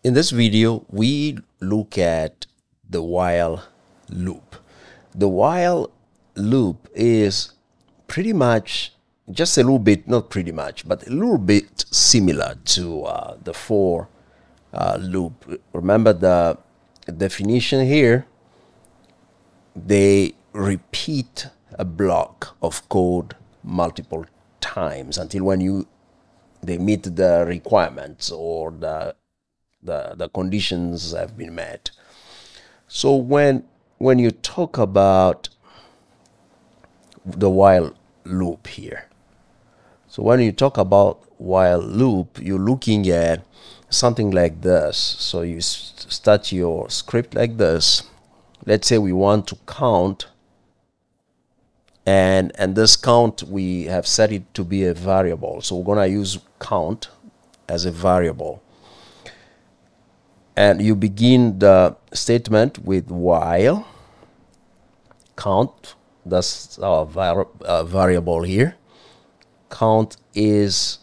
In this video, we look at the while loop. The while loop is pretty much just a little bit, not pretty much, but a little bit similar to the for loop. Remember the definition here, they repeat a block of code multiple times until when they meet the requirements or the conditions have been met. So when you talk about the while loop here, so when you talk about while loop, you're looking at something like this. So you start your script like this. Let's say we want to count, and this count we have set it to be a variable. So we're gonna use count as a variable. And you begin the statement with while count. That's our variable here. Count is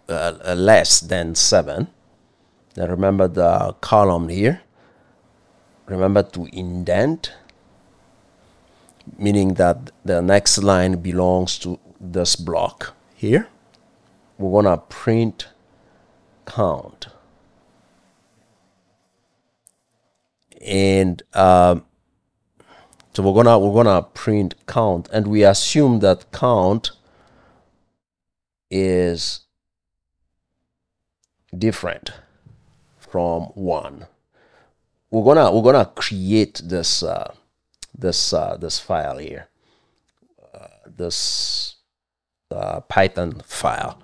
less than 7. Now remember the column here. Remember to indent, meaning that the next line belongs to this block here. We're gonna print count. And so we're gonna print count, and we assume that count is different from 1. We're gonna create this this file here, this Python file,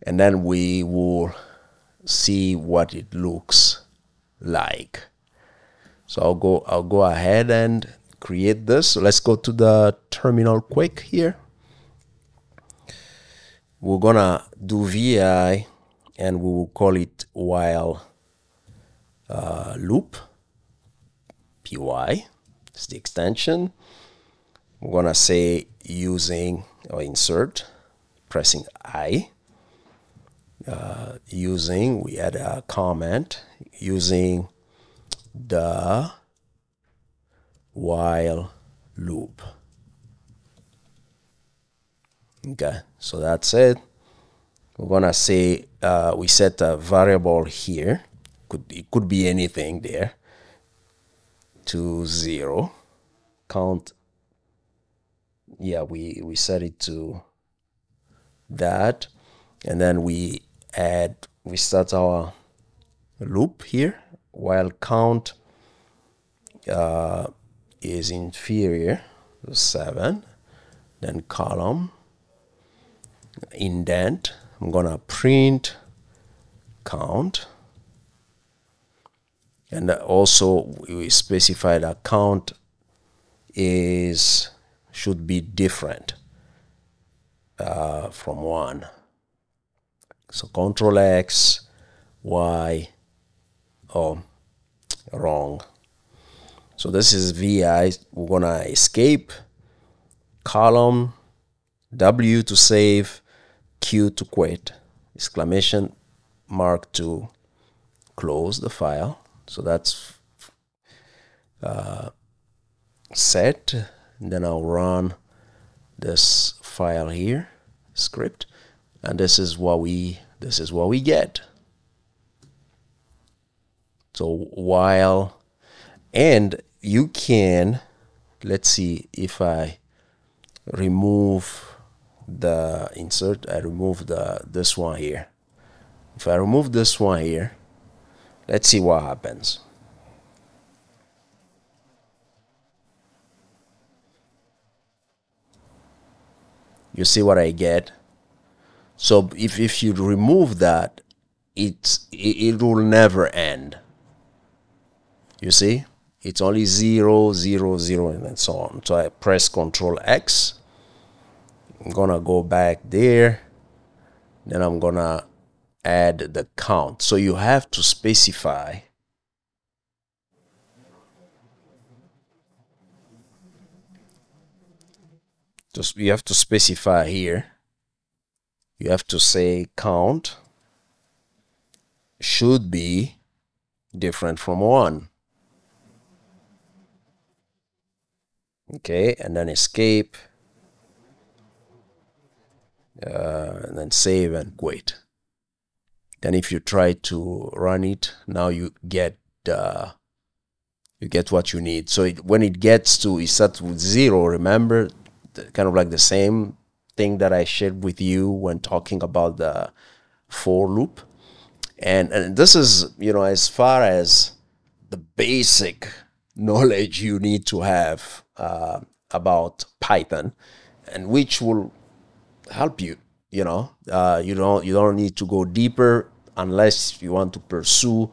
and then we will see what it looks like. So I'll go ahead and create this. So let's go to the terminal quick here. We're gonna do VI, and we will call it while loop, PY. It's the extension. We're gonna say using or insert, pressing I. We add a comment using the while loop. Okay, so that's it. We're gonna say we set a variable here. It could be anything there. To 0. Count. Yeah, we set it to that, and then we start our loop here. While count is inferior to 7, then column, indent, I'm gonna print count, and also we specify that count should be different from 1. So Control X, Y. Oh, wrong. So this is VI. We're gonna escape, column, W to save, Q to quit, exclamation mark to close the file. So that's set. And then I'll run this file here, script, and this is what we get. So while, and you can, let's see, if I remove the insert, I remove this one here. If I remove this one here, let's see what happens. You see what I get? So if you remove that, it will never end. You see, it's only 0, 0, 0, and so on. So I press Control X. I'm gonna go back there. Then I'm gonna add the count. So you have to specify. You have to specify here. You have to say count should be different from 1. Okay, and then escape, and then save and quit. Then if you try to run it, now you get what you need. So when it gets to, it starts with 0, remember, kind of like the same thing that I shared with you when talking about the for loop. And this is, you know, as far as the basic knowledge you need to have about Python, and which will help you. You know, you don't need to go deeper unless you want to pursue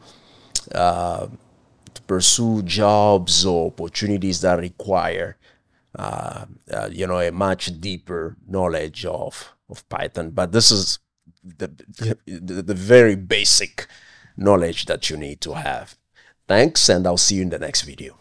jobs or opportunities that require you know, a much deeper knowledge of Python. But this is the very basic knowledge that you need to have. Thanks, and I'll see you in the next video.